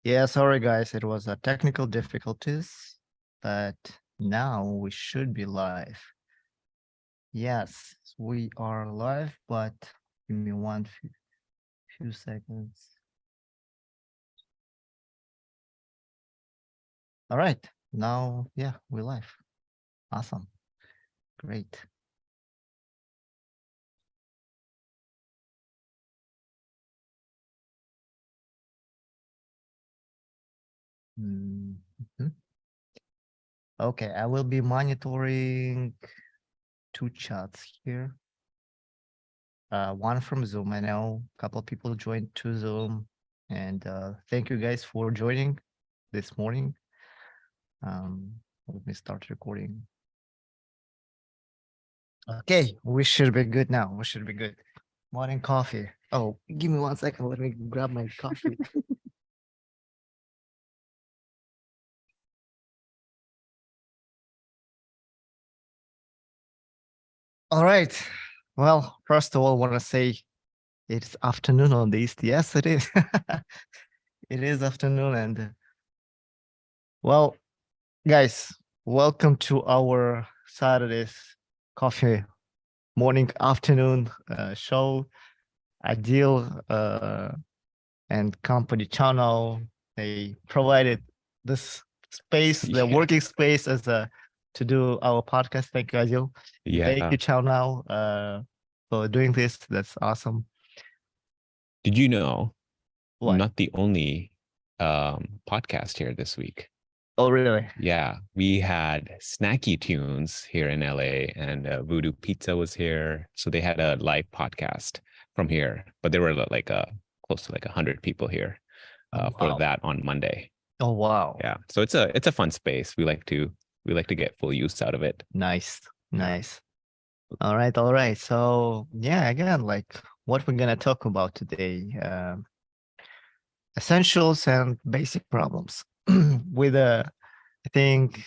Yeah, sorry guys, it was a technical difficulties, but now we should be live. Yes, we are live, but give me few seconds. All right, now, yeah, we're live. Awesome. Great. Mhm. Okay, I will be monitoring two chats here. One from Zoom. I know a couple of people joined to Zoom, and thank you guys for joining this morning. Let me start recording. Okay, we should be good now. We should be good. Morning coffee. Oh, give me 1 second. Let me grab my coffee. All right. Well, first of all, want to say it's afternoon on the East. Yes, it is. It is afternoon. And well, guys, welcome to our Saturday's coffee morning afternoon show. Adeel and company channel, they provided this space, the working space as a to do our podcast. Thank you, Adeel. Thank Yeah. you, channel, for doing this. That's awesome. Did you know I'm What? not the only podcast here this week? Oh, really? Yeah, we had Snacky Tunes here in LA, and Voodoo Pizza was here. So they had a live podcast from here, but there were like close to like 100 people here Oh, for wow. that on Monday. Oh, wow. Yeah, so it's a fun space. We like to get full use out of it. Nice. Yeah. Nice. All right. All right. So yeah, again, like what we're gonna talk about today, essentials and basic problems with I think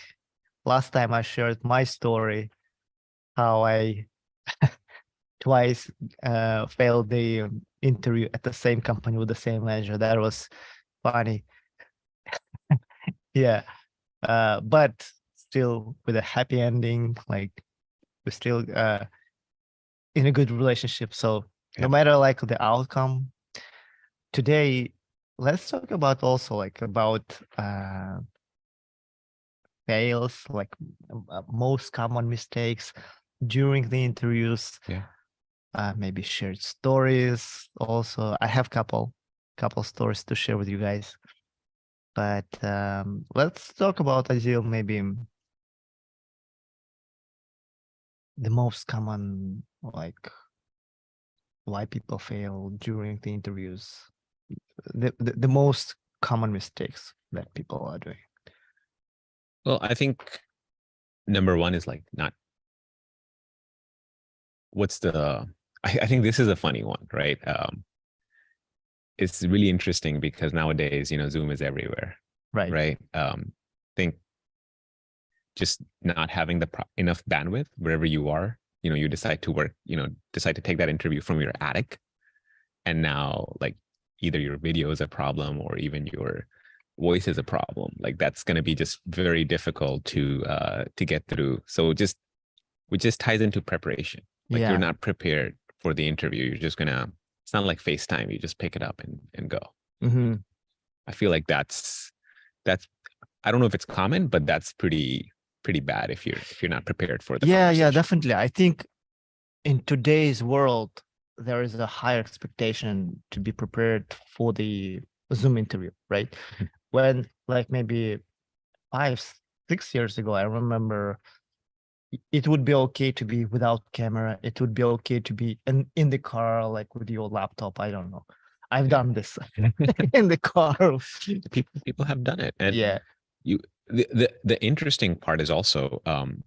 last time I shared my story, how I twice failed the interview at the same company with the same manager. That was funny. Yeah. But still with a happy ending, like we're still in a good relationship. So no Yeah. matter like the outcome, today let's talk about also like about fails, like most common mistakes during the interviews. Yeah. Maybe shared stories. Also, I have couple stories to share with you guys. But let's talk about Azil, maybe the most common, like why people fail during the interviews, the most common mistakes that people are doing. Well, I think number one is like not what's the I think this is a funny one, right? It's really interesting because nowadays, Zoom is everywhere, Right. right? Think just not having the enough bandwidth wherever you are, you decide to work, decide to take that interview from your attic, and now like either your video is a problem or even your voice is a problem. Like that's going to be just very difficult to get through. So just which just ties into preparation. Like you're Yeah. not prepared for the interview. You're just gonna. It's not like FaceTime. You just pick it up and go. Mm-hmm. I feel like that's. I don't know if it's common, but that's pretty bad if you're not prepared for the Yeah, conversation. definitely. I think in today's world, there is a higher expectation to be prepared for the Zoom interview, right? When like maybe 5, 6 years ago, I remember it would be okay to be without camera. It would be okay to be in the car, like with your laptop. I don't know. I've done this in the car. People have done it, and Yeah. you the interesting part is also kind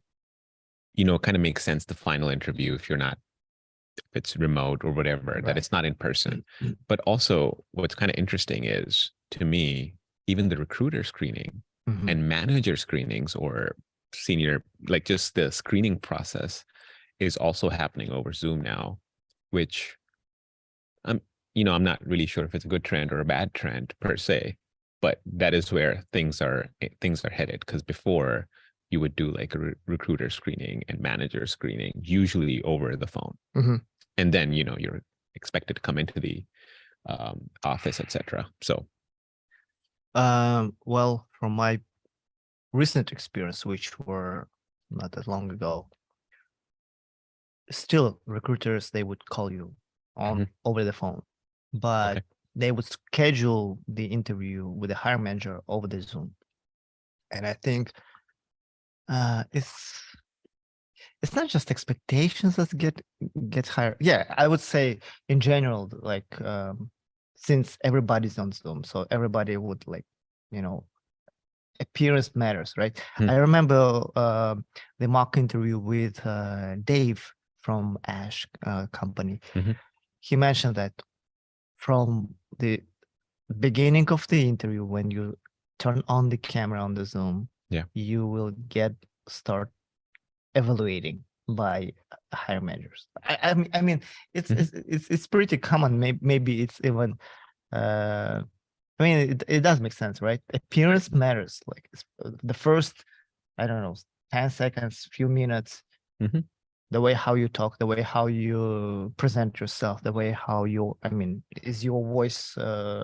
of makes sense the final interview if it's remote or whatever, that Right. it's not in person. But also what's kind of interesting is, to me, even the recruiter screening Mhm. and manager screenings or senior, like just the screening process is also happening over Zoom now, which I'm not really sure if it's a good trend or a bad trend per se. but that is where things are headed, because before you would do like a recruiter screening and manager screening, usually over the phone. And then, you're expected to come into the office, etc. So, well, from my recent experience, which were not that long ago, still recruiters, they would call you on over the phone, but they would schedule the interview with the hiring manager over the Zoom. And I think it's not just expectations that get higher. Yeah, I would say in general, like since everybody's on Zoom, so everybody would like, appearance matters, right? I remember the mock interview with Dave from Ash company. He mentioned that from the beginning of the interview, when you turn on the camera on the Zoom, you will start evaluating by higher managers. I mean, it's pretty common. Maybe it's even. I mean, it does make sense, right? Appearance matters. Like the first, I don't know, 10 seconds, few minutes, the way how you talk, the way how you present yourself, the way how I mean, is your voice, I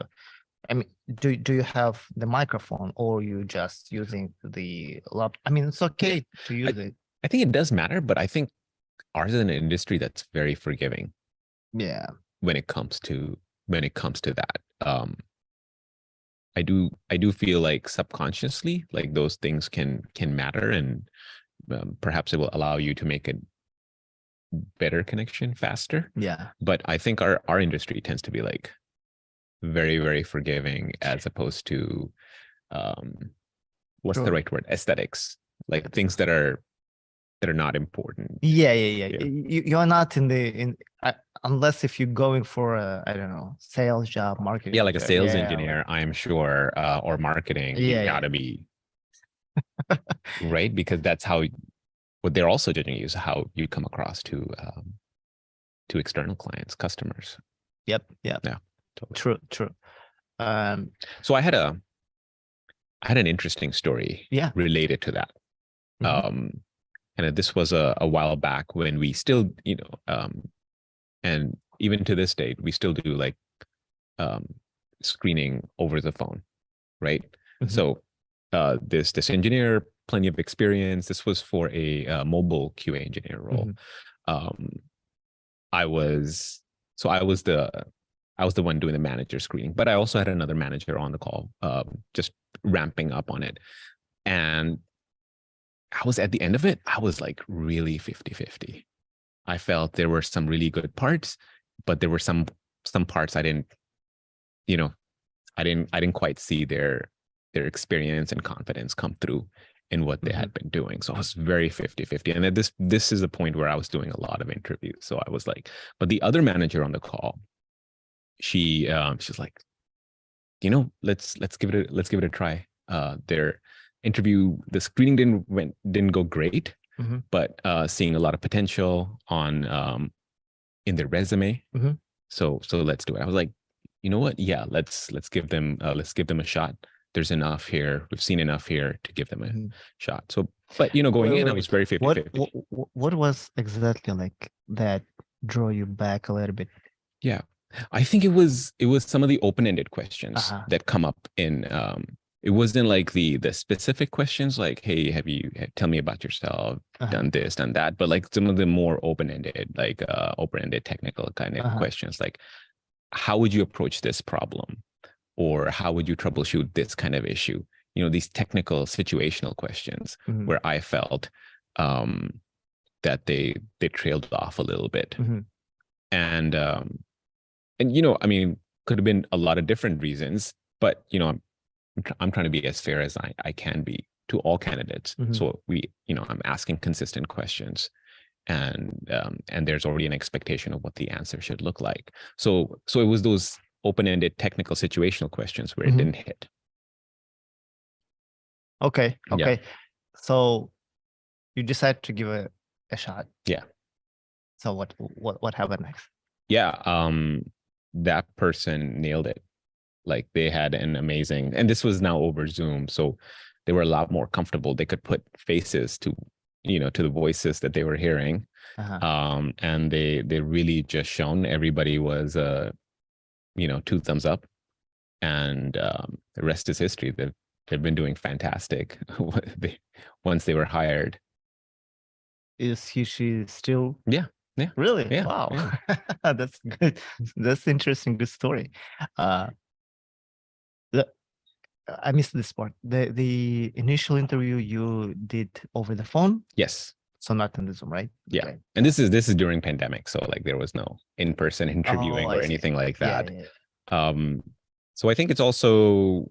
mean, do you have the microphone or you just using the laptop? I mean, it's okay to use it. I think it does matter, but I think ours is an industry that's very forgiving. Yeah. When it comes to that. I do feel like subconsciously, like those things can matter, and perhaps it will allow you to make a better connection faster. Yeah. But I think our industry tends to be like very, very forgiving, as opposed to what's the right word? Aesthetics, like things that are not important. Yeah. You're not unless if you're going for a, I don't know, sales job, marketing. Yeah, like a sales engineer, I am sure, or marketing. You gotta be right, because that's how what they're also judging you is how you come across to external clients, customers. Yep. Yeah. Totally. True. So I had an interesting story related to that. And this was a while back when we still, and even to this date, we still do like screening over the phone, right? So this engineer, plenty of experience. This was for a mobile QA engineer role. I was the one doing the manager screening, but I also had another manager on the call, just ramping up on it. And I was at the end of it, I was like really 50-50. I felt there were some really good parts, but there were some parts I didn't quite see their experience and confidence come through in what they had been doing. So I was very 50-50. And this is the point where I was doing a lot of interviews. So I was like, but the other manager on the call, she's like, let's give it a try. Their interview, the screening didn't go great, but seeing a lot of potential on in their resume. So let's do it. I was like, you know what? Yeah, let's give them a shot. There's enough here. We've seen enough here to give them a shot. So, but going in, I was very 50-50. What was exactly like that drew you back a little bit? Yeah, I think it was some of the open-ended questions that come up in. It wasn't like the specific questions like, hey, tell me about yourself, done this, done that, but like some of the more open-ended, like open-ended technical kind of questions, like how would you approach this problem, or how would you troubleshoot this kind of issue? These technical situational questions where I felt that they trailed off a little bit, and I mean, could have been a lot of different reasons, but I'm trying to be as fair as I can be to all candidates. So I'm asking consistent questions, and there's already an expectation of what the answer should look like. So it was those open-ended technical situational questions where it didn't hit. Okay. Yeah. So you decided to give a shot. Yeah. So what happened next? Yeah. That person nailed it. Like they had an amazing, and this was now over Zoom, so they were a lot more comfortable. They could put faces to, to the voices that they were hearing. And they really just shown everybody was, 2 thumbs up, and the rest is history. They've been doing fantastic once they were hired. Is she still? Yeah. Really? Yeah, Wow. yeah. That's good. That's interesting. Good story. I missed this part. The initial interview you did over the phone, Yes. so not in the Zoom, right? Yeah. Okay. And this is during pandemic, so like there was no in-person interviewing I or see. anything like Yeah, that. yeah. So I think it's also,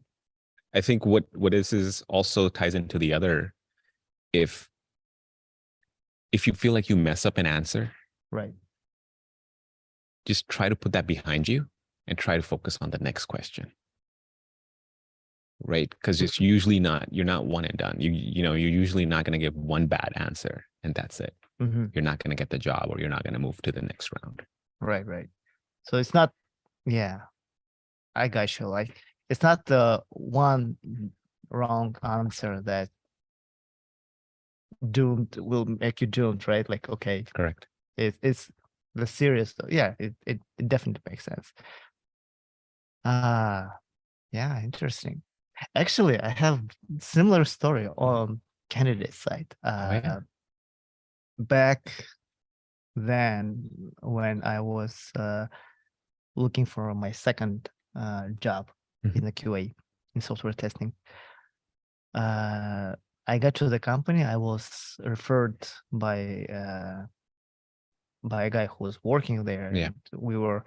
I think what this is also ties into the other, if you feel like you mess up an answer, Right. just try to put that behind you and try to focus on the next question. Right? Because it's usually not, you're not one and done. You're usually not going to give one bad answer and that's it. You're not going to get the job, or you're not going to move to the next round. Right. So it's not, yeah, I got you. Like, it's not the one wrong answer that doomed will make you doomed, right? Like, okay, Correct. it's the serious though. Yeah, it definitely makes sense. Yeah, interesting. Actually, I have similar story on candidate side. Yeah. Back then, when I was looking for my second job in the QA, in software testing, I got to the company. I was referred by a guy who was working there. Yeah. And we were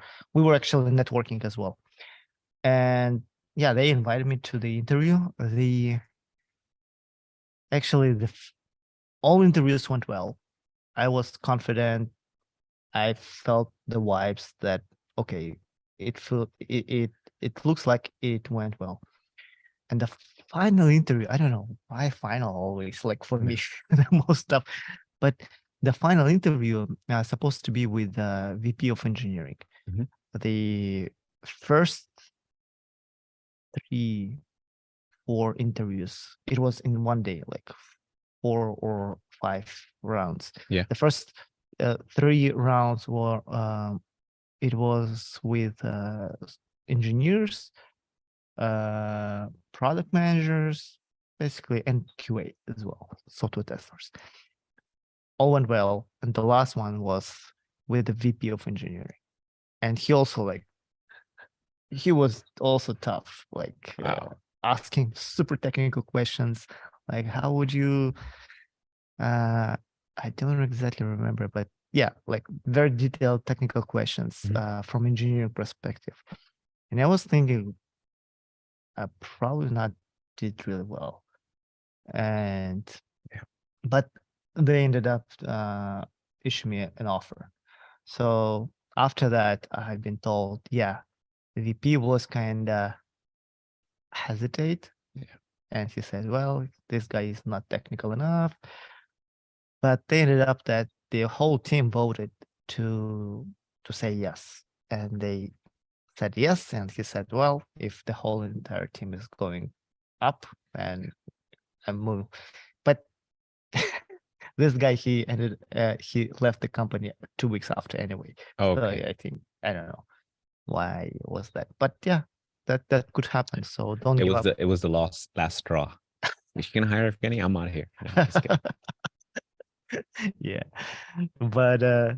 actually networking as well. And yeah, they invited me to the interview. All interviews went well. I was confident. I felt the vibes that, okay, it looks like it went well. And the final interview, I don't know why final always, like for me, the most stuff, but the final interview supposed to be with the VP of engineering. The first 3-4 interviews, it was in one day, like 4 or 5 rounds. Yeah. The first 3 rounds were it was with engineers, product managers, basically, and QA as well, software testers. All went well, and the last one was with the VP of engineering, and he was also tough, like asking super technical questions, like how would you I don't exactly remember, but yeah, like very detailed technical questions from engineering perspective. And I was thinking I probably not did really well. And but they ended up issuing me an offer. So after that, I've been told, yeah, the VP was kind of hesitate. And he said, well, this guy is not technical enough. But they ended up that the whole team voted to say yes. And they said yes. And he said, well, if the whole entire team is going up, and I'm moving. But this guy, he left the company 2 weeks after anyway. Okay. So yeah, I think, I don't know why was that, but yeah, that could happen. So don't give up. It was the last straw. If you can hire Evgeny, I'm out of here. No, just kidding. Yeah, but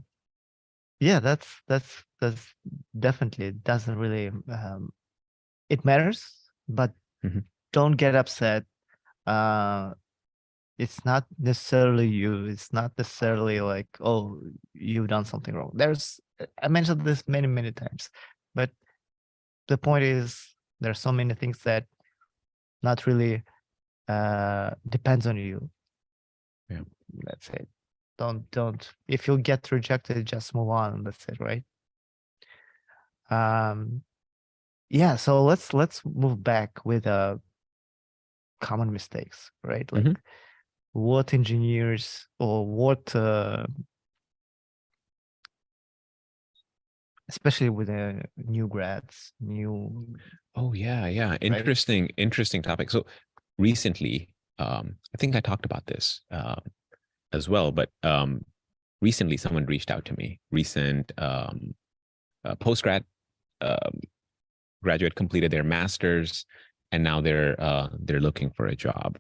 yeah, that's definitely doesn't really it matters, but don't get upset. It's not necessarily you. It's not necessarily like, oh, you've done something wrong. I mentioned this many times, but the point is there's so many things that not really depends on you. Yeah. That's it. Don't if you get rejected, just move on. That's it, right? Yeah, so let's move back with common mistakes, right? Like what engineers or what especially with new grads, new, Oh yeah. right? Interesting topic. So recently, I think I talked about this as well, but recently someone reached out to me. Recent postgrad um, graduate completed their master's, and now they're looking for a job.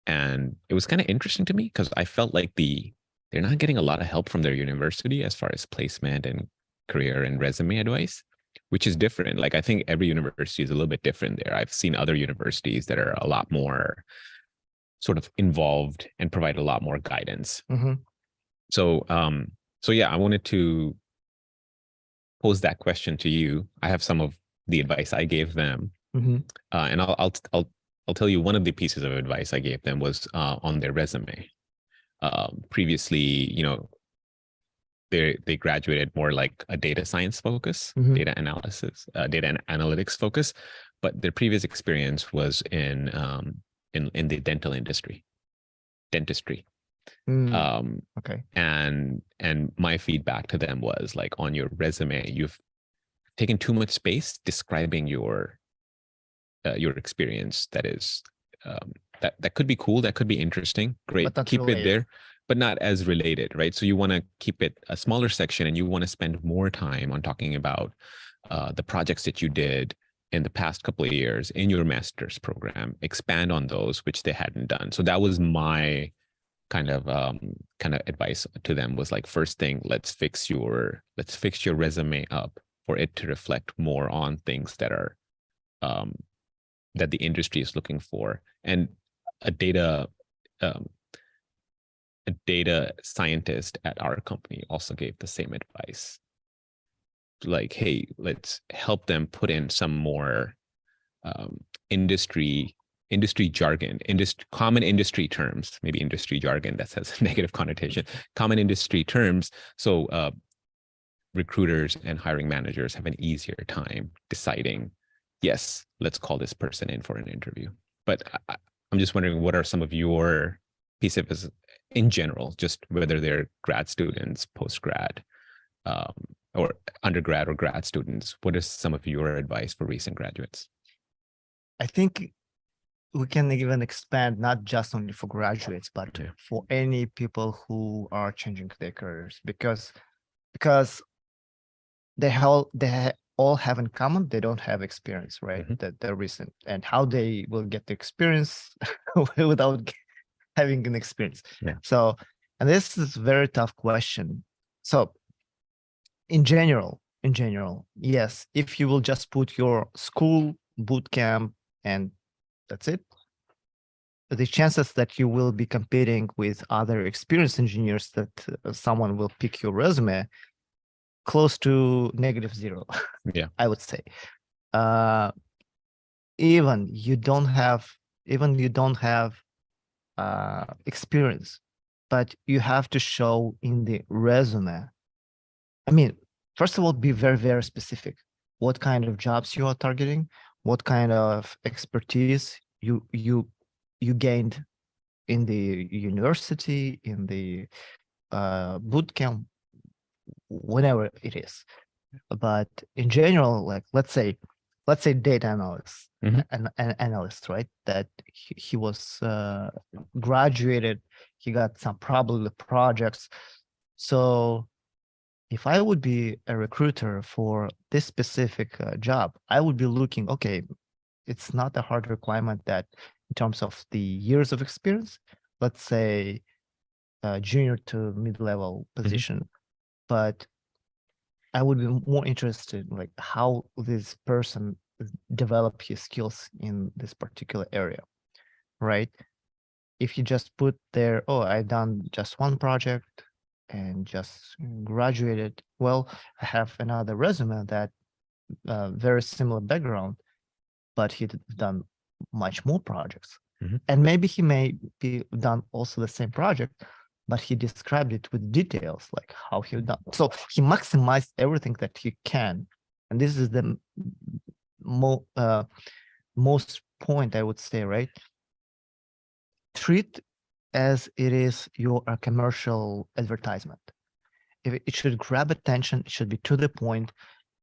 And it was kind of interesting to me because I felt like they're not getting a lot of help from their university as far as placement and career and resume advice, which is different. Like I think every university is a little bit different there. I've seen other universities that are a lot more sort of involved and provide a lot more guidance. Mm-hmm. So yeah, I wanted to pose that question to you. I have some of the advice I gave them, Mm-hmm. and I'll tell you one of the pieces of advice I gave them was on their resume. Previously, they graduated more like a data science focus, Mm-hmm. data analysis, data and analytics focus, but their previous experience was in the dental industry, dentistry. Okay. And my feedback to them was like, on your resume, you've taken too much space describing your experience. That is that could be cool, that could be interesting, great, But not keep it related. there, but not as related, right? So you want to keep it a smaller section, and you want to spend more time on talking about the projects that you did in the past couple of years in your master's program, expand on those which they hadn't done. So that was my kind of advice to them, was like, first thing, let's fix your resume up for it to reflect more on things that are that the industry is looking for. And a data um, a data scientist at our company also gave the same advice, like, hey, let's help them put in some more industry jargon, common industry terms, maybe industry jargon that has a negative connotation, common industry terms, so recruiters and hiring managers have an easier time deciding, yes, let's call this person in for an interview. But I'm just wondering, what are some of your pieces in general, just whether they're grad students, post-grad, or undergrad or grad students, what is some of your advice for recent graduates? I think we can even expand not just only for graduates, but Yeah. for any people who are changing their careers, because they all have in common, they don't have experience, right? Mhm. That they're recent, and how they will get the experience without having an experience. Yeah. So, and this is a very tough question. So in general, yes, if you will just put your school boot camp and that's it, the chances that you will be competing with other experienced engineers, that someone will pick your resume, close to -0. Yeah. I would say. Even you don't have experience, but you have to show in the resume. I mean, first of all, be very, very specific. What kind of jobs you are targeting, what kind of expertise you gained in the university, in the boot camp, whatever it is. But in general, like let's say data analyst, Mhm. an analyst, right? That he was graduated, he got some probably projects. So if I would be a recruiter for this specific job, I would be looking, okay, it's not a hard requirement that in terms of the years of experience, let's say junior to mid-level position, but I would be more interested in like how this person develop his skills in this particular area, right? If you just put there, oh, I've done just one project and just graduated, well, I have another resume that very similar background, but he done much more projects. Mhm. And maybe he may be done also the same project, but he described it with details, like how he done. So he maximized everything that he can. And this is the most point, I would say, right? Treat as it is your commercial advertisement. If it should grab attention, it should be to the point.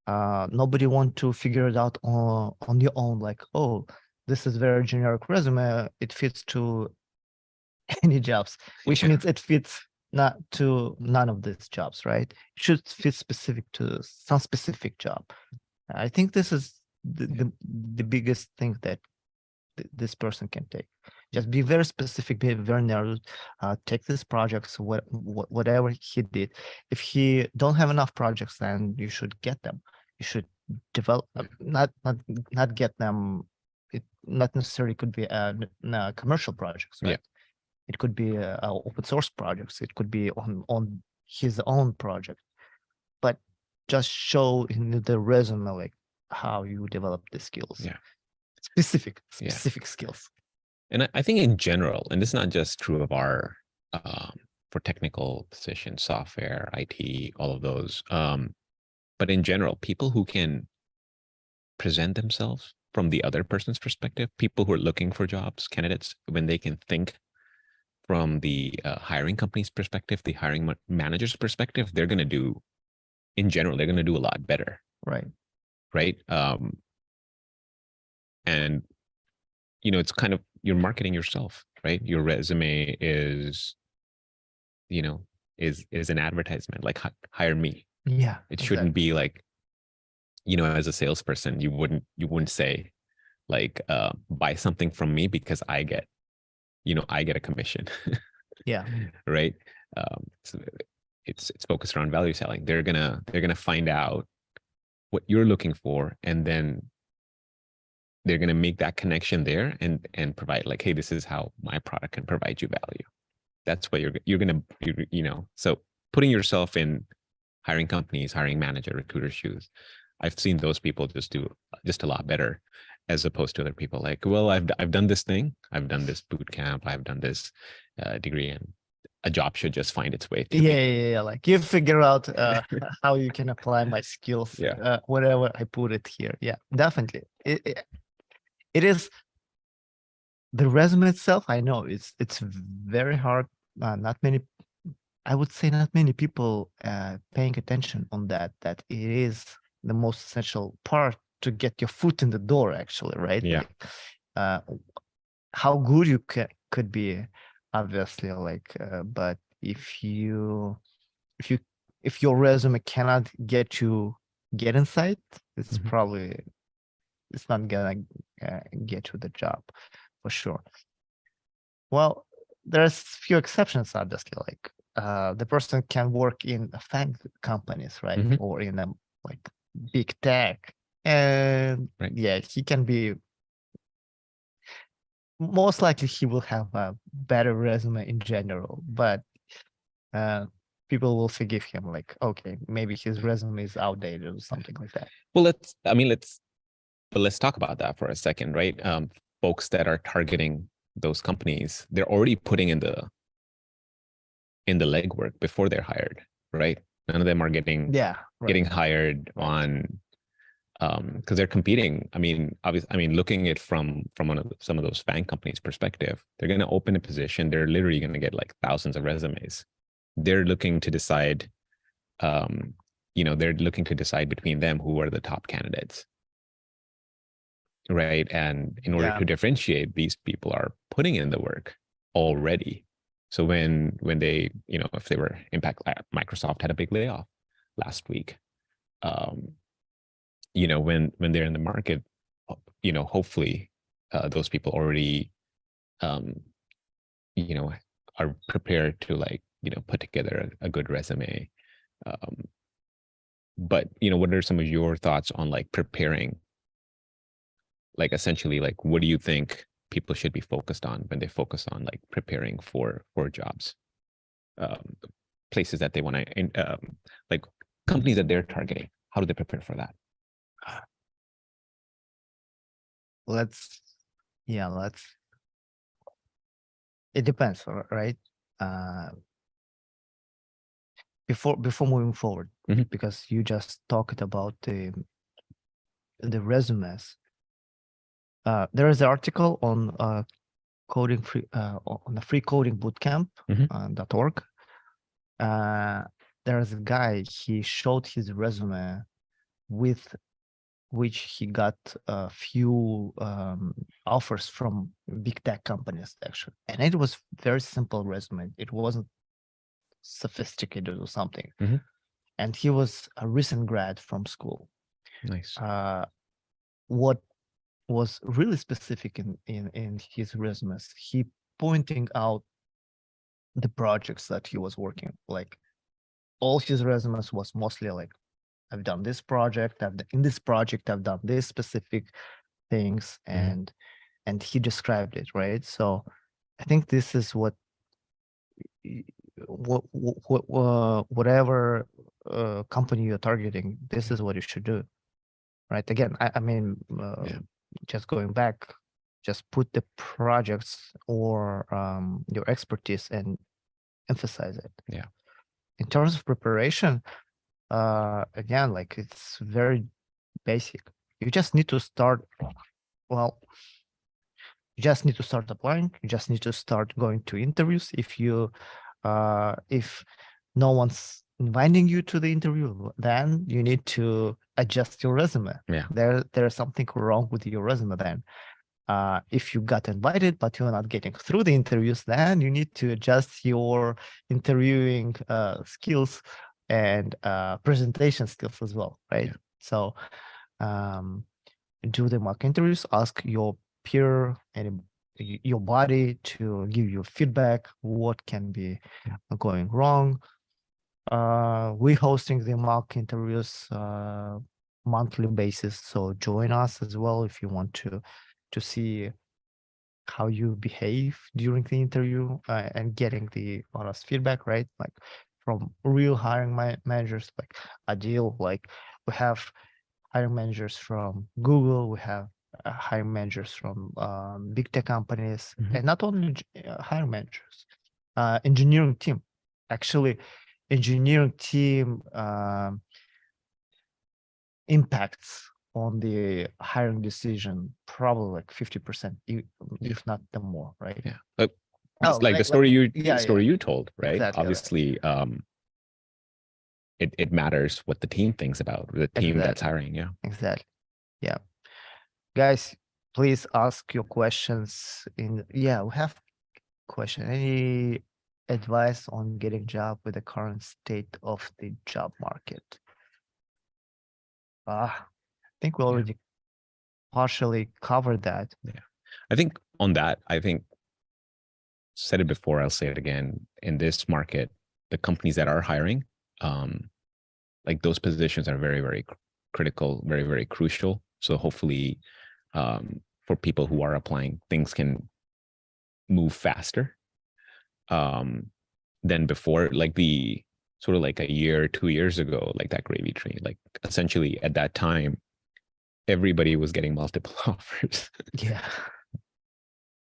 Nobody want to figure it out on your own, like, oh, this is very generic resume, it fits to any jobs, which Yeah. means it fits not to none of these jobs, right? It should fit specific to some specific job. I think this is the biggest thing that this person can take. Just be very specific, be very narrow, take these projects, whatever he did. If he don't have enough projects, then you should get them. You should develop, not get them. It not necessarily could be commercial projects, right? Yeah. It could be open source projects. It could be on his own project, but just show in the resume like how you develop the skills. Yeah. Specific Yeah. skills. And I think in general, and this is not just true of our for technical positions, software, IT, all of those, but in general, people who can present themselves from the other person's perspective, people who are looking for jobs, candidates, when they can think from the hiring company's perspective, the hiring manager's perspective, they're going to do, in general, they're going to do a lot better. Right. Right. And, you know, it's kind of, you're marketing yourself, right? Your resume is, you know, is an advertisement, like hire me. Yeah. It shouldn't be like, you know, as a salesperson, you wouldn't say like, buy something from me because I get a commission. Yeah. Right. So it's focused around value selling. They're gonna find out what you're looking for, and then they're gonna make that connection there and provide like, hey, this is how my product can provide you value. That's what you're gonna you know. So putting yourself in hiring companies, hiring manager, recruiter shoes, I've seen those people just do just a lot better, as opposed to other people like, well, I've done this thing, I've done this boot camp, I've done this degree, and a job should just find its way to me. Yeah. Like you figure out how you can apply my skills, Yeah. whatever I put it here. Yeah, definitely. It is the resume itself. I know it's very hard. Not many, I would say, not many people paying attention on that. That it is the most essential part to get your foot in the door. Actually, right? Yeah. Like, how good you could be, obviously, like, but if your resume cannot get inside, it's Mhm. probably it's not gonna get you the job for sure. Well, there's few exceptions, obviously, like the person can work in FANG companies, right? Mhm. Or in a like big tech, and Right. yeah, he can be, most likely he will have a better resume in general, but people will forgive him, like, okay, maybe his resume is outdated or something like that. Well, let's talk about that for a second, right? Folks that are targeting those companies, they're already putting in the legwork before they're hired, right? None of them are getting hired on because they're competing. I mean, obviously, looking at from some of those FANG companies' perspective, they're going to open a position. They're literally going to get like thousands of resumes. They're looking to decide, they're looking to decide between them who are the top candidates, right? And in order to differentiate, these people are putting in the work already. So when they, if they were Microsoft had a big layoff last week, when they're in the market, hopefully those people already, are prepared to put together a good resume. But what are some of your thoughts on preparing? Essentially, what do you think people should be focused on when they focus on preparing for jobs, places that they want to, companies that they're targeting? How do they prepare for that? It depends, right? Before moving forward, because you just talked about the resumes. There is an article on coding free on the free coding bootcamp.org. There's a guy, he showed his resume with which he got a few offers from big tech companies actually, and it was very simple resume. It wasn't sophisticated or something. Mhm. And he was a recent grad from school. Nice. What was really specific in his resumes, he pointing out the projects that he was working. Like all his resumes was mostly like, I've done this project, in this project I've done this specific things, and he described it, right? So I think this is whatever company you're targeting, this is what you should do, right? Again, I mean, just going back, just put the projects or your expertise and emphasize it. Yeah. In terms of preparation, again, like it's very basic. You just need to start, well, you just need to start applying. You just need to start going to interviews. If no one's inviting you to the interview, then you need to adjust your resume. Yeah. There's something wrong with your resume then. If you got invited but you're not getting through the interviews, then you need to adjust your interviewing skills and presentation skills as well, right? Yeah. So do the mock interviews, ask your peer and your body to give you feedback, what can be going wrong. We hosting the mock interviews monthly basis, so join us as well if you want to see how you behave during the interview and getting the honest feedback, right? Like from real hiring managers like Adeel. Like we have hiring managers from Google, we have hiring managers from big tech companies, and not only hiring managers, engineering team. Actually, engineering team impacts on the hiring decision probably like 50%, if not the more, right? Yeah. Like the story you told, right? Exactly, Obviously, it matters what the team thinks about the team that's hiring. Yeah. Exactly. Yeah. Guys, please ask your questions we have question. Any advice on getting job with the current state of the job market? I think we already partially covered that. Yeah. I think on that, said it before, I'll say it again. In this market, the companies that are hiring, like those positions are very, very critical, very, very crucial. So hopefully, for people who are applying, things can move faster than before. Like the sort of like a year, 2 years ago, like that gravy train. Like essentially at that time, everybody was getting multiple offers. Yeah.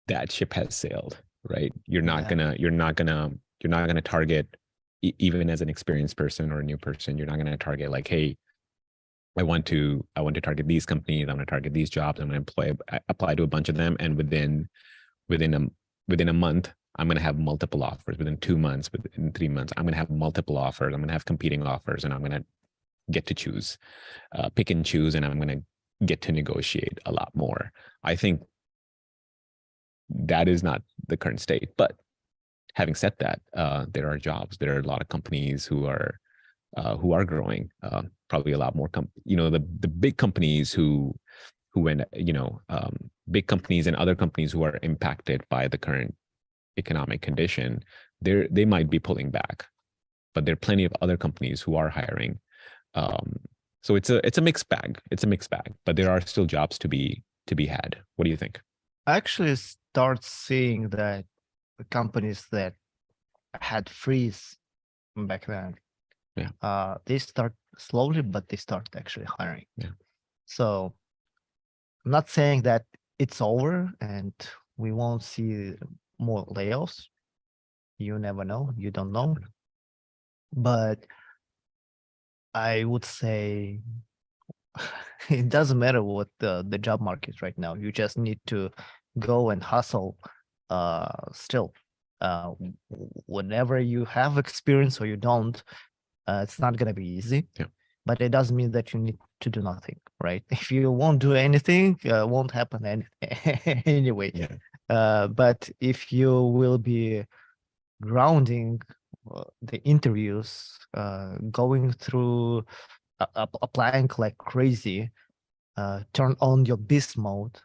That ship has sailed, right? You're not gonna target, even as an experienced person or a new person, you're not gonna target like, hey, I want to target these companies, I'm gonna target these jobs, I'm gonna apply to a bunch of them, and within a month, I'm gonna have multiple offers. Within 2 months, within 3 months, I'm gonna have multiple offers. I'm gonna have competing offers, and I'm gonna get to choose, pick and choose, and I'm gonna get to negotiate a lot more. I think that is not the current state. But having said that, there are jobs. There are a lot of companies who are growing. Probably a lot more. The big companies who went, big companies and other companies who are impacted by the current economic condition, they might be pulling back, but there are plenty of other companies who are hiring. So it's a mixed bag. It's a mixed bag, but there are still jobs to be had. What do you think? I actually start seeing that the companies that had freeze back then, they start slowly, but they start actually hiring. Yeah. So I'm not saying that it's over and we won't see more layoffs. You never know. You don't know. But I would say it doesn't matter what the job market right now. You just need to go and hustle still. Whenever you have experience or you don't, it's not going to be easy. Yeah. but it doesn't mean that you need to do nothing, right? If you won't do anything, won't happen anyway. Yeah. But if you will be grounding the interviews, going through, applying like crazy, turn on your beast mode,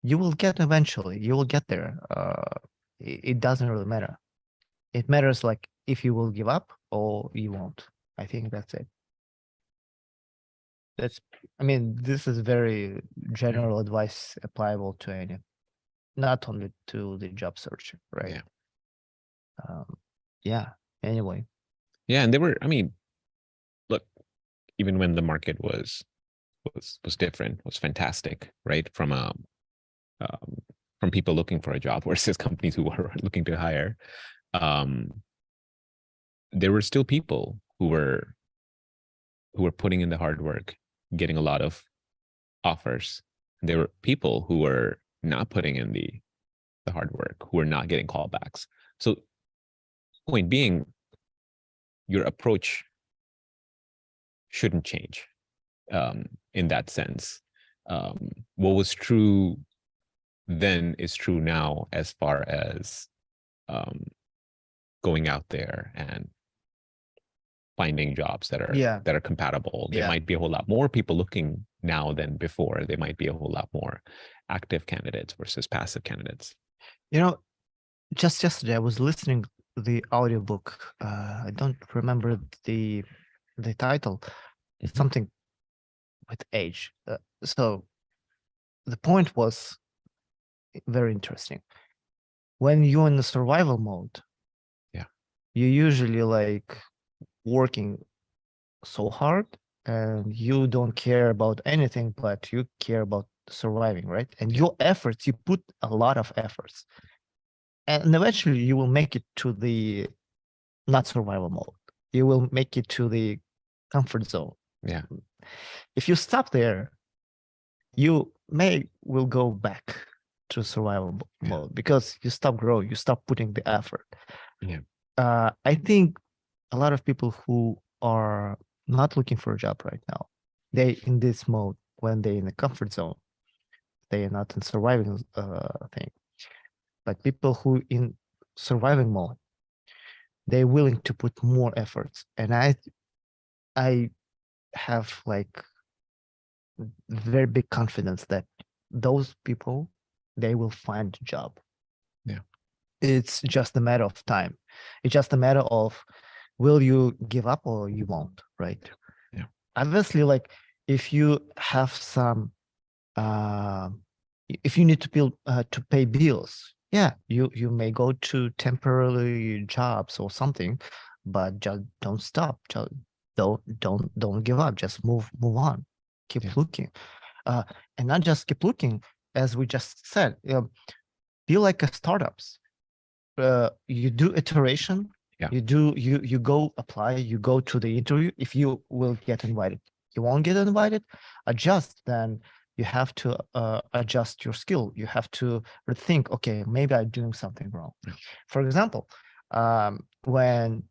you will get eventually, you will get there. It doesn't really matter. It matters like if you will give up or you won't. I think that's it. I mean, this is very general advice applicable to any, not only to the job search, right? Yeah. Anyway. Yeah, and they were, I mean, look, even when the market was different, was fantastic, right? From people looking for a job versus companies who were looking to hire, there were still people who were putting in the hard work, getting a lot of offers. There were people who were not putting in the hard work, who were not getting callbacks. So, point being, your approach shouldn't change in that sense. What was true then is true now, as far as going out there and finding jobs that are compatible. There might be a whole lot more people looking now than before. There might be a whole lot more active candidates versus passive candidates. You know, just yesterday I was listening to the audiobook. I don't remember the title. Something with age. So the point was very interesting. When you're in the survival mode, you usually like working so hard and you don't care about anything, but you care about surviving, right? And your efforts, you put a lot of efforts, and eventually you will make it to the not survival mode. You will make it to the comfort zone. Yeah. If you stop there, you will go back to survival mode because you stop growing, you stop putting the effort. I think a lot of people who are not looking for a job right now, they in this mode when they're in the comfort zone, they are not in surviving thing. But people who in surviving mode, they're willing to put more efforts. And I have like very big confidence that those people, they will find a job. Yeah. It's just a matter of time. It's just a matter of, will you give up or you won't, right? Yeah. Obviously, like if you have some, if you need to pay bills, yeah, you may go to temporary jobs or something, but just don't stop. Just don't give up. Just move on. Keep looking, and not just keep looking. As we just said, be like a startups. You do iteration. You go apply. You go to the interview. If you will get invited, you won't get invited. Adjust. Then you have to adjust your skill. You have to rethink. Okay, maybe I'm doing something wrong. For example, when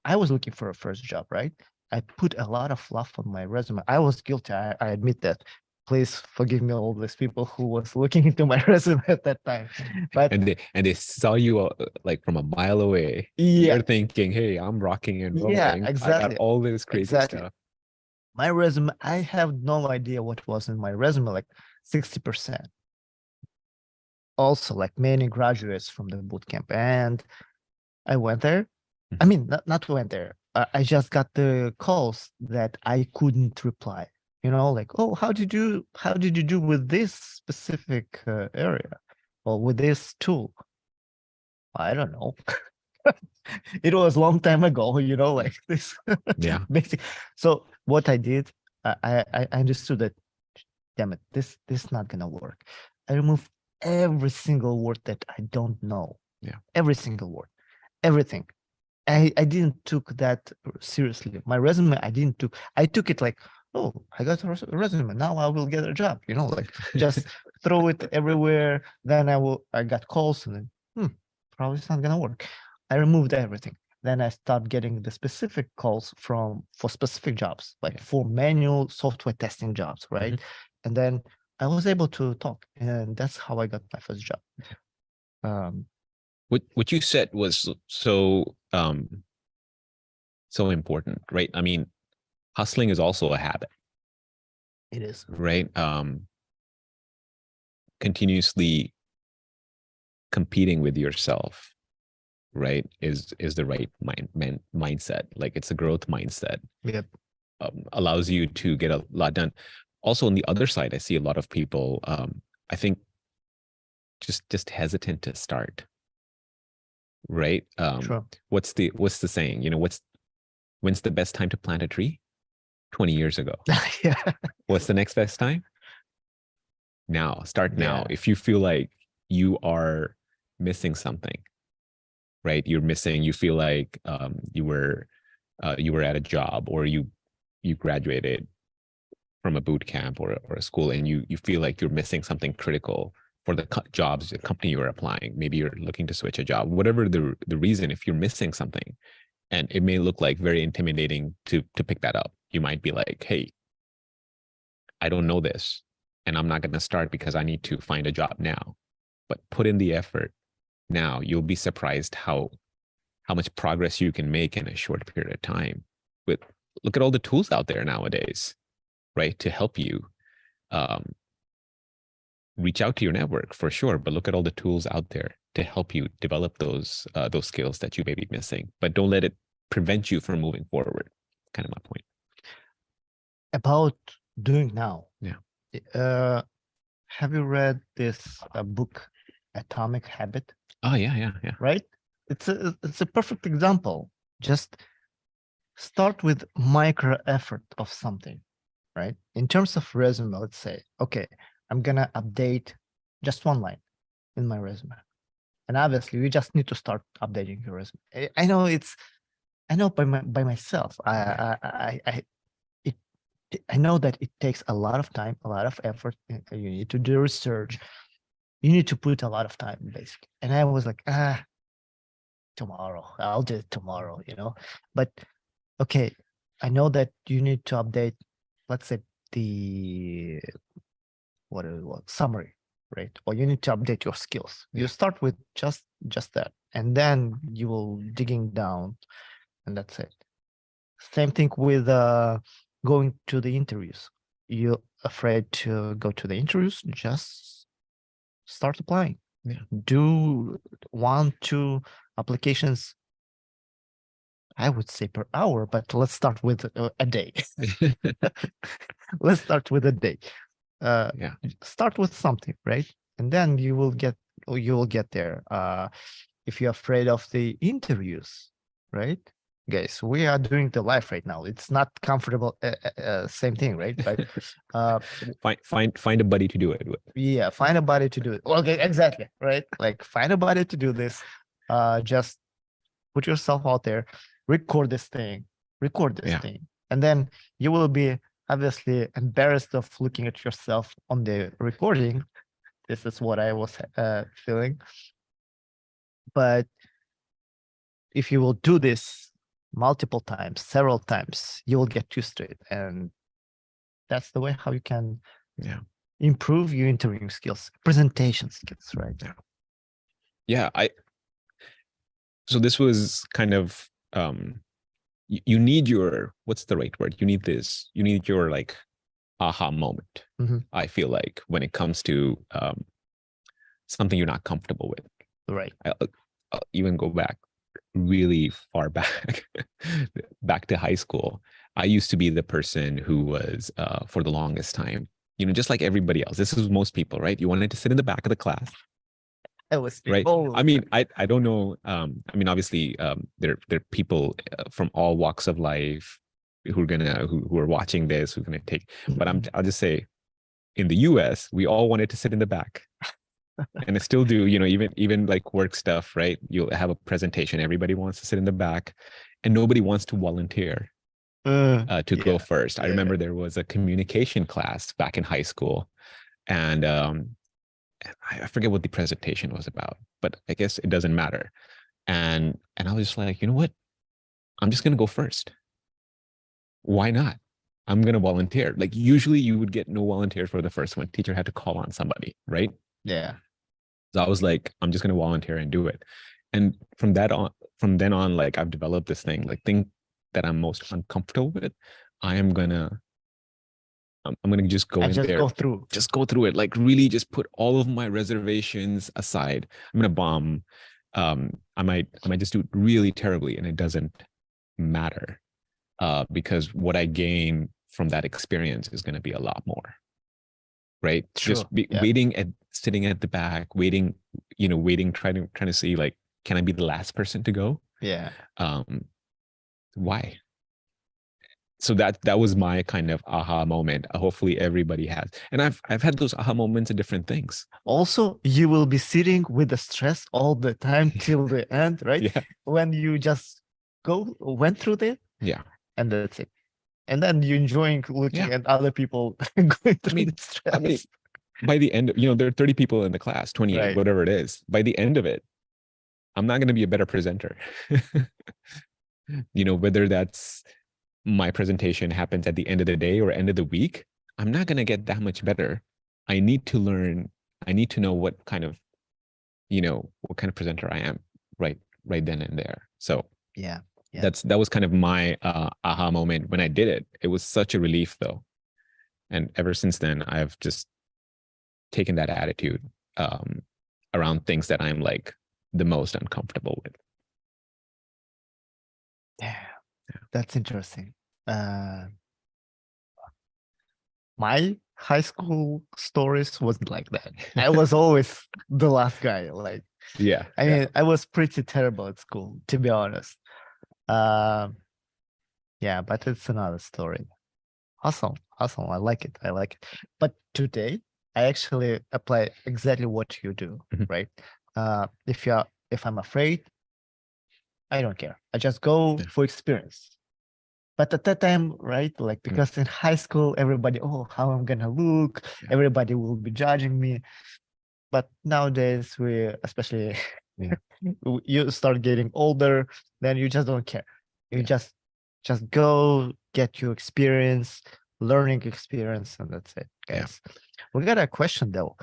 I was looking for a first job, right? I put a lot of fluff on my resume. I was guilty. I admit that. Please forgive me, all these people who was looking into my resume at that time. But and they saw you like from a mile away. You're thinking, hey, I'm rocking and rolling. Yeah, exactly. I got all this crazy stuff. My resume, I have no idea what was in my resume, like 60%. Also, like many graduates from the bootcamp, and I went there. I mean, not went there. I just got the calls that I couldn't reply. You know, like, oh, how did you do with this specific area or with this tool? I don't know. It was a long time ago, you know, like this. Basic. So what I did, I understood that, damn it, this is not gonna work. I removed every single word that I don't know. Every single word, everything. I didn't took that seriously. My resume, I took it like, oh, I got a resume. Now I will get a job, you know, like just throw it everywhere. Then I got calls and then, probably it's not gonna work. I removed everything. Then I start getting the specific calls for specific jobs, like for manual software testing jobs, right? And then I was able to talk, and that's how I got my first job. What you said was so important, right? I mean, hustling is also a habit, It is. right? Continuously competing with yourself, right, is the right mindset. Like, it's a growth mindset. Yep. Allows you to get a lot done. Also, on the other side, I see a lot of people, I think, just hesitant to start, right? Sure. What's the saying? When's the best time to plant a tree? 20 years ago. Yeah. What's the next best time? Now. Start now. Yeah. If you feel like you are missing something, right? You feel like you were at a job, or you graduated from a boot camp or a school, and you feel like you're missing something critical for the jobs, the company you're applying. Maybe you're looking to switch a job, whatever the reason. If you're missing something, and it may look like very intimidating to pick that up, you might be like, hey, I don't know this, and I'm not going to start because I need to find a job now. But put in the effort now. You'll be surprised how much progress you can make in a short period of time. Look at all the tools out there nowadays, right, to help you. Reach out to your network for sure, but look at all the tools out there to help you develop those skills that you may be missing. But don't let it prevent you from moving forward. Kind of my point. About doing now. Yeah. Have you read this book, Atomic Habit? Oh yeah. Right? It's a perfect example. Just start with micro effort of something, right? In terms of resume, let's say, okay, I'm gonna update just one line in my resume. And obviously you just need to start updating your resume. I know by myself. I know that it takes a lot of time, a lot of effort. You need to do research. You need to put a lot of time, basically. And I was like, tomorrow, I'll do it tomorrow, But okay, I know that you need to update, let's say, the summary, right? Or you need to update your skills. You start with just that, and then you will digging down, and that's it. Same thing with going to the interviews. You're afraid to go to the interviews, just start applying. Do 1-2 applications, I would say, per hour, but let's start with a day. Let's start with a day. Start with something, right? And then you will get there. If you're afraid of the interviews, right? Guys, we are doing the live right now. It's not comfortable. Same thing, right? But find a buddy to do it with. Yeah, find a buddy to do it. Okay, exactly, right? Like, find a buddy to do this. Just put yourself out there, record this thing, and then you will be obviously embarrassed of looking at yourself on the recording. This is what I was feeling. But if you will do this multiple times, several times, you will get used to it. And that's the way how you can improve your interviewing skills, presentation skills, right? So this was kind of, you need your, what's the right word? You need your like aha moment. I feel like when it comes to something you're not comfortable with. Right. I'll even go back really far back to high school. I used to be the person who was, for the longest time, just like everybody else. This is most people, right? You wanted to sit in the back of the class. Right. I mean, I don't know. I mean, obviously, there are people from all walks of life who are watching this, who's gonna take. But I'll just say, in the U.S., we all wanted to sit in the back, and I still do. Even like work stuff, right? You'll have a presentation. Everybody wants to sit in the back, and nobody wants to volunteer to go first. I remember there was a communication class back in high school, and I forget what the presentation was about, but I guess it doesn't matter. And I was just like, you know what? I'm just going to go first. Why not? I'm going to volunteer. Like usually you would get no volunteers for the first one. Teacher had to call on somebody, right? Yeah. So I was like, I'm just going to volunteer and do it. And from then on, like I've developed this thing that I'm most uncomfortable with. I'm gonna just go And in just there, go through. just go through it, like really just put all of my reservations aside. I'm gonna bomb. I might just do it really terribly, and it doesn't matter, because what I gain from that experience is going to be a lot more, right? True. Yeah. Sitting at the back, waiting, trying to see, like, can I be the last person to go? Yeah. Why? So that was my kind of aha moment. Hopefully everybody has, and I've had those aha moments in different things. Also, you will be sitting with the stress all the time till the end, right? Yeah. When you just went through it, Yeah. and that's it. And then you're enjoying looking Yeah. at other people going through the stress. I mean, by the end, there are 30 people in the class, 28, Right. whatever it is. By the end of it, I'm not going to be a better presenter. Whether that's my presentation happens at the end of the day or end of the week, I'm not going to get that much better. I need to learn. I need to know what kind of presenter I am right then and there. So Yeah. that was kind of my aha moment when I did it. It was such a relief though. And ever since then, I've just taken that attitude around things that I'm like the most uncomfortable with. Yeah. That's interesting. My high school stories wasn't like that. I was always the last guy. Like, Yeah. I mean, I was pretty terrible at school, to be honest. Yeah, but it's another story. Awesome. I like it. But today, I actually apply exactly what you do, right? If I'm afraid, I don't care. I just go for experience. But at that time, right, like, because in high school, everybody, how I'm gonna look, everybody will be judging me. But nowadays, especially you start getting older, then you just don't care. You just go get your experience, learning experience, and that's it, guys. We got a question though.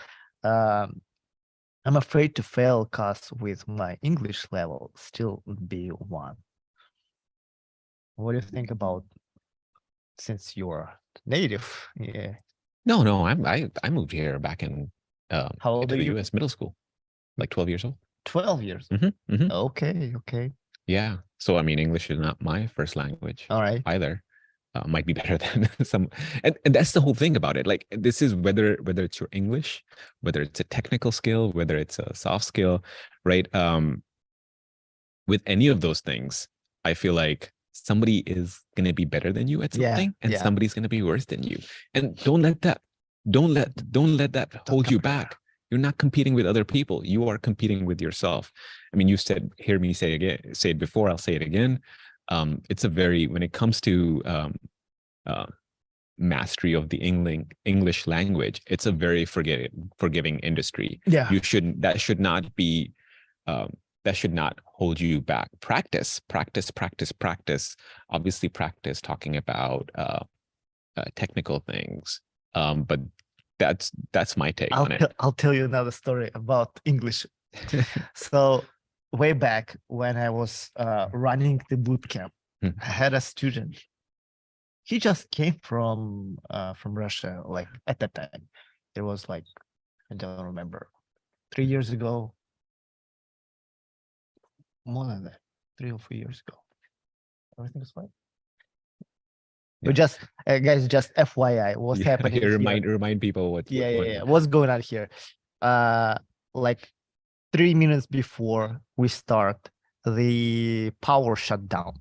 I'm afraid to fail because with my English level still B1. What do you think about, since you're native? Yeah. No, I moved here back in How old are the you? US middle school, like 12 years old. 12 years. Okay. Yeah. So I mean, English is not my first language. All right. Either. Might be better than some, and that's the whole thing about it. Like, this is whether it's your English, whether it's a technical skill, whether it's a soft skill, right? With any of those things, I feel like somebody is going to be better than you at something, and somebody's going to be worse than you. And don't let that hold you back. You're not competing with other people. You are competing with yourself. I mean, hear me say it before, I'll say it again. It's when it comes to mastery of the English language, it's a very forgiving industry. Yeah. That should not hold you back. Practice. Obviously, practice talking about technical things. But that's my take on it. I'll tell you another story about English. So way back when I was running the boot camp, I had a student. He just came from Russia. Like, at that time, it was like, I don't remember, 3 years ago, more than that, 3 or 4 years ago. Everything's fine. But just guys, just FYI, what's happening here? Remind people what's going on here. Like 3 minutes before we start, the power shut down.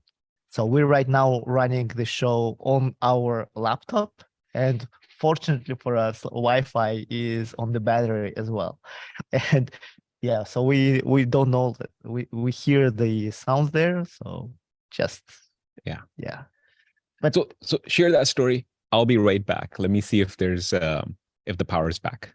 So we're right now running the show on our laptop, and fortunately for us, Wi-Fi is on the battery as well. And so we don't know that we hear the sounds there. So just But so share that story. I'll be right back. Let me see if there's if the power's back.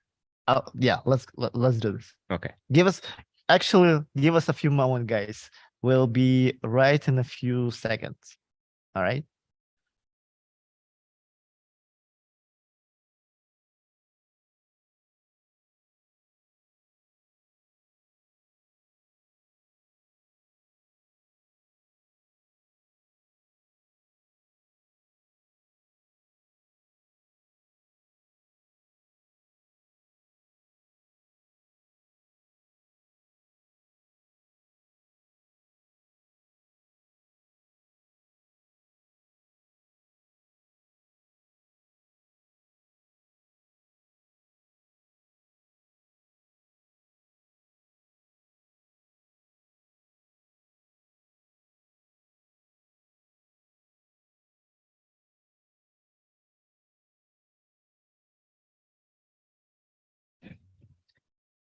Let's do this. Okay. Give us a few moments, guys. will be right in a few seconds. All right.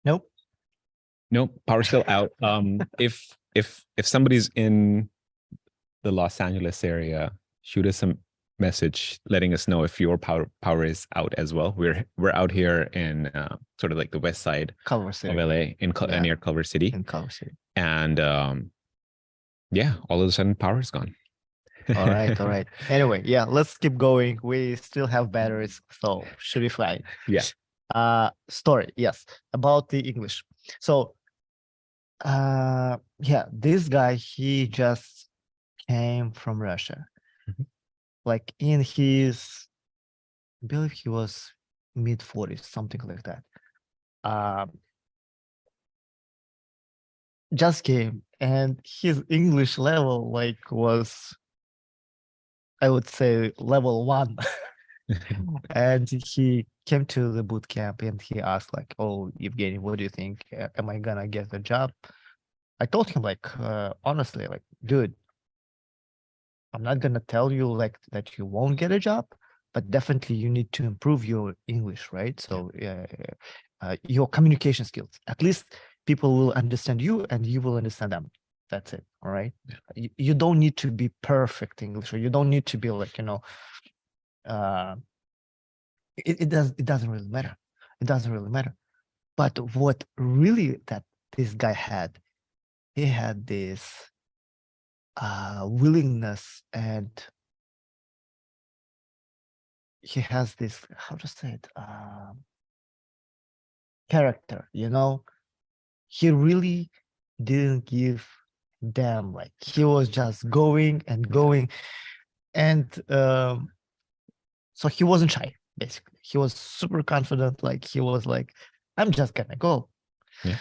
Nope. Nope, power's still out. If somebody's in the Los Angeles area, shoot us some message letting us know if your power is out as well. We're out here in sort of like the west side Culver of City. LA Yeah. near Culver City, In Culver City. and yeah, all of a sudden power is gone. All right. All right. Anyway, yeah, let's keep going. We still have batteries, so should be fine. Yeah. Story, yes, about the English. So, yeah, this guy, he just came from Russia. Mhm. Like in his, I believe he was mid-40s, something like that. Just came, and his English level like was, I would say, level 1. And he came to the boot camp and he asked like, "Oh, Evgeny, what do you think? Am I gonna get a job?" I told him like, honestly, like, dude, I'm not gonna tell you like that you won't get a job, but definitely you need to improve your English, right? So your communication skills. At least people will understand you and you will understand them. That's it. All right. Yeah. You don't need to be perfect English, or you don't need to be like, uh, it doesn't really matter. It doesn't really matter. But what really that this guy had, he had this willingness, and he has this, how to say it, character, he really didn't give damn, like he was just going and going. And so he wasn't shy, basically. He was super confident, like he was like, I'm just gonna go. Yeah.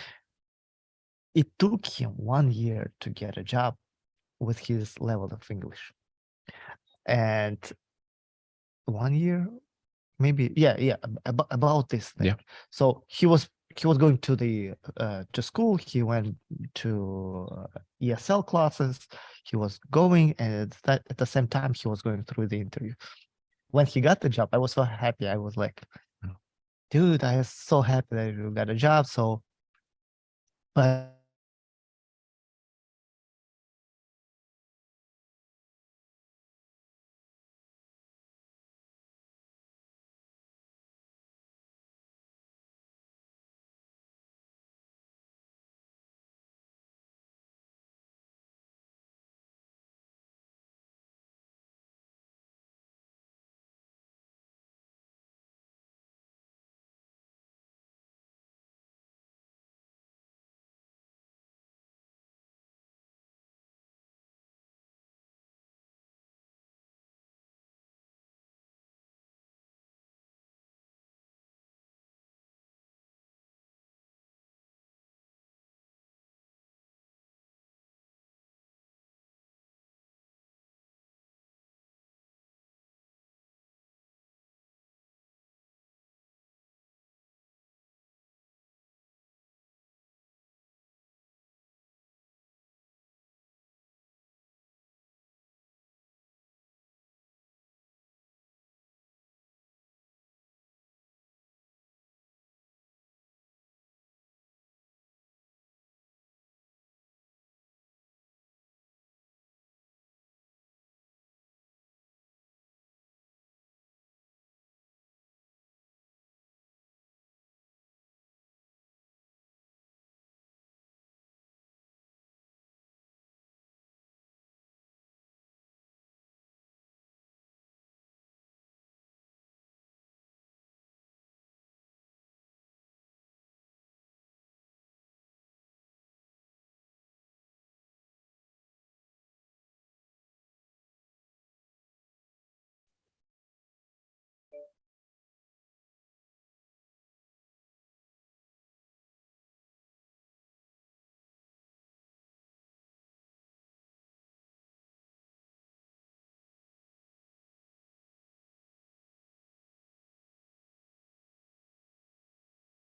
It took him 1 year to get a job with his level of English. And 1 year, maybe, yeah, about this thing. Yeah. So he was going to the to school. He went to ESL classes. He was going, and at the same time he was going through the interview. When he got the job, I was so happy. I was like, dude, I was so happy that you got a job. So, but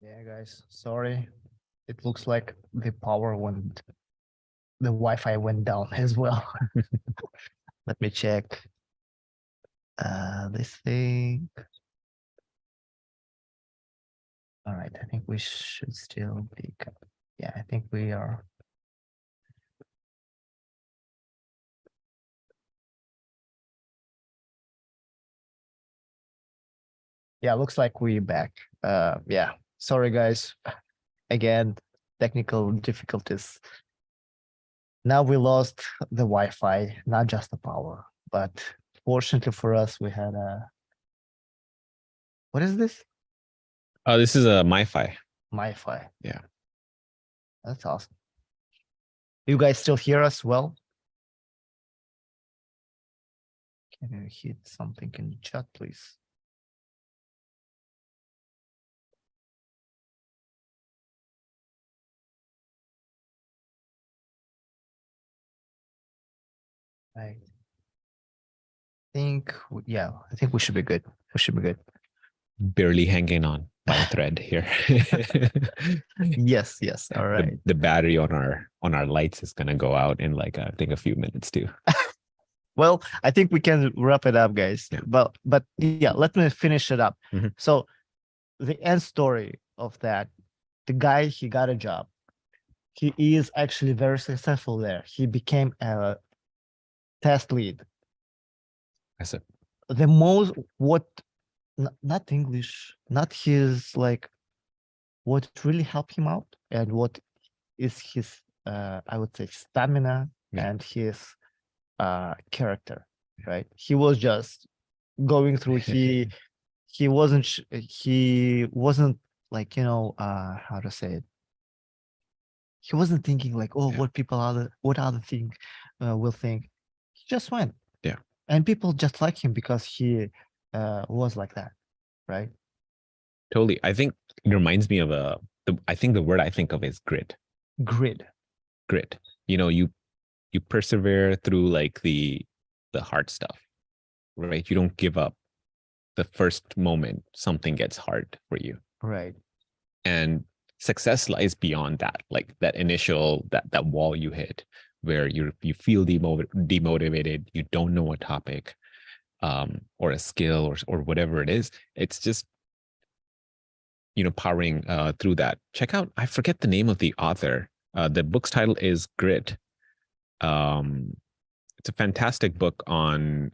Yeah, guys, sorry. It looks like the power went, the Wi-Fi went down as well. Let me check. This thing. All right, I think we should still be. Yeah, I think we are. Yeah, looks like we're back. Yeah, sorry guys. Again, technical difficulties. Now we lost the Wi-Fi, not just the power, but fortunately for us, we had a. What is this? This is a MiFi. MiFi. Yeah. That's awesome. You guys still hear us well? Can you hit something in the chat, please? I think, yeah, I think we should be good. We should be good. Barely hanging on by a thread here. Yes, yes. All right. The battery on our lights is gonna go out in like I think a few minutes too. Well, I think we can wrap it up, guys. Yeah. But yeah, let me finish it up. Mhm. So the end story of that, the guy, he got a job. He is actually very successful there. He became a test lead. That's it. The most what not English, not his like what really helped him out and what is his I would say stamina Yeah. and his character, right? He was just going through he wasn't like, you know, how to say it, he wasn't thinking like, oh, Yeah. what people what other thing will think. He just went. Yeah. And people just like him because he was like that, right? Totally. I think it reminds me of I think the word I think of is grit. Grid. Grit. You know, you persevere through like the hard stuff, right? You don't give up the first moment something gets hard for you. Right. And success lies beyond that, like that initial that wall you hit where you feel demotivated, you don't know a topic or a skill or whatever it is. It's just, you know, powering through that. Check out, I forget the name of the author. The book's title is Grit. It's a fantastic book on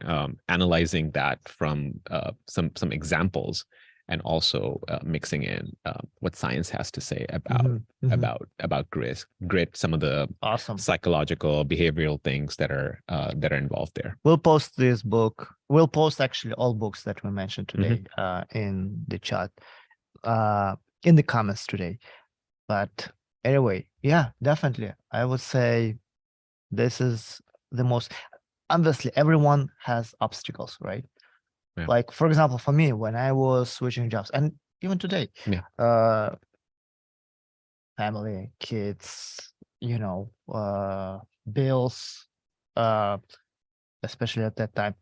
analyzing that from some examples, and also mixing in what science has to say about about grit, some of the Awesome. psychological, behavioral things that are involved there. We'll post this book. We'll post actually all books that we mentioned today in the chat, in the comments today. But anyway, yeah, definitely. I would say this is the most, obviously everyone has obstacles, right? Yeah. Like, for example, for me, when I was switching jobs, and even today, family, kids, you know, bills, especially at that time,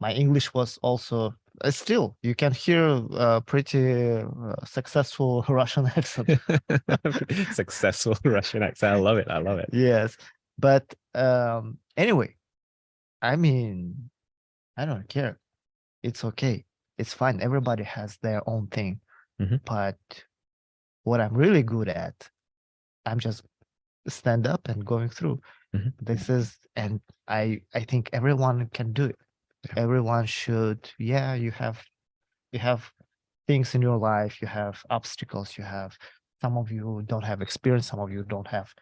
my English was also still, you can hear pretty successful Russian accent. Successful Russian accent. I love it. I love it. Yes. But anyway, I mean, I don't care. It's okay. It's fine. Everybody has their own thing. But what I'm really good at, I'm just stand up and going through. This is, and I think everyone can do it. Yeah. Everyone should. Yeah, you have things in your life, you have obstacles, you have, some of you don't have experience, some of you don't have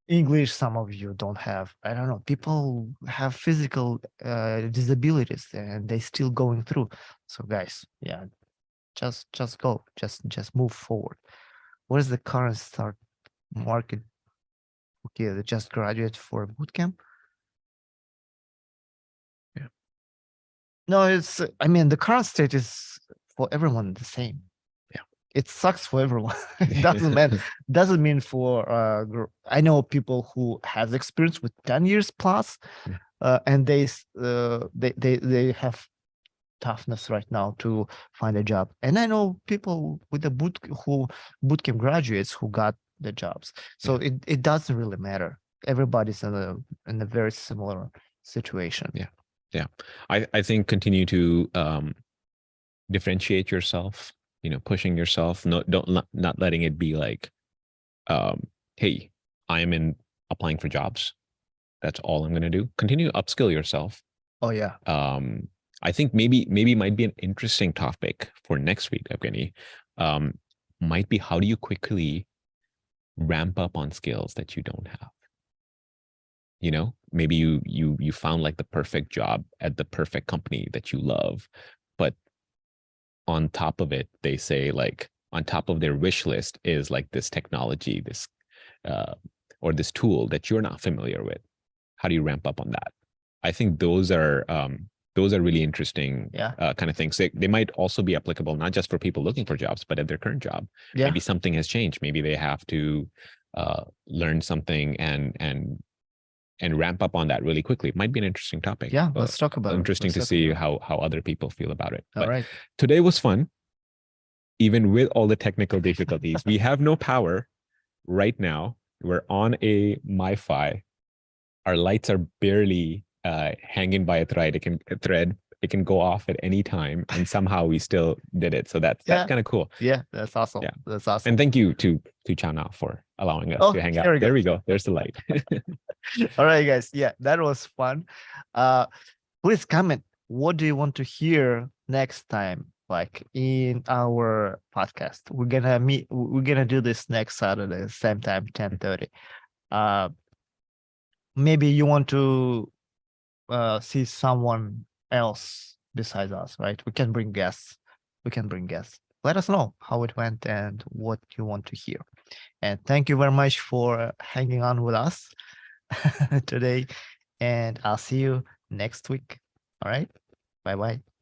English, some of you don't have, I don't know, people have physical disabilities and they still going through. So guys, yeah, just go, just move forward. What is the current start market? Okay, they just graduate for a bootcamp. Yeah. No, it's, I mean, the current state is for everyone the same. Yeah. It sucks for everyone. It doesn't mean for I know people who have experience with 10 years plus, and they have toughness right now to find a job. And I know people with the bootcamp graduates who got the jobs. So it doesn't really matter. Everybody's in a very similar situation. Yeah. I think continue to differentiate yourself, pushing yourself, not letting it be like, hey, I'm in applying for jobs. That's all I'm going to do. Continue to upskill yourself. Oh yeah. I think maybe might be an interesting topic for next week, Evgeny. Might be, how do you quickly ramp up on skills that you don't have? Maybe you found like the perfect job at the perfect company that you love, but on top of it, they say like on top of their wish list is like this technology, this or this tool that you're not familiar with. How do you ramp up on that? I think those are really interesting kind of things. They might also be applicable not just for people looking for jobs, but at their current job. Maybe something has changed. Maybe they have to learn something and ramp up on that really quickly. It might be an interesting topic. Yeah, let's talk about it. Interesting to see how other people feel about it. All right. Today was fun, even with all the technical difficulties. We have no power right now. We're on a MiFi. Our lights are barely hanging by a thread. It can go off at any time, and somehow we still did it. So that's kind of cool. Yeah, that's awesome. Yeah, that's awesome. And thank you to Chana for allowing us to hang out. There we go. There's the light. All right, guys. Yeah, that was fun. Please comment. What do you want to hear next time? Like in our podcast, we're gonna do this next Saturday, same time, 10:30. Maybe you want to see someone else besides us, right? We can bring guests. Let us know how it went and what you want to hear. And thank you very much for hanging on with us today. And I'll see you next week. All right. Bye-bye.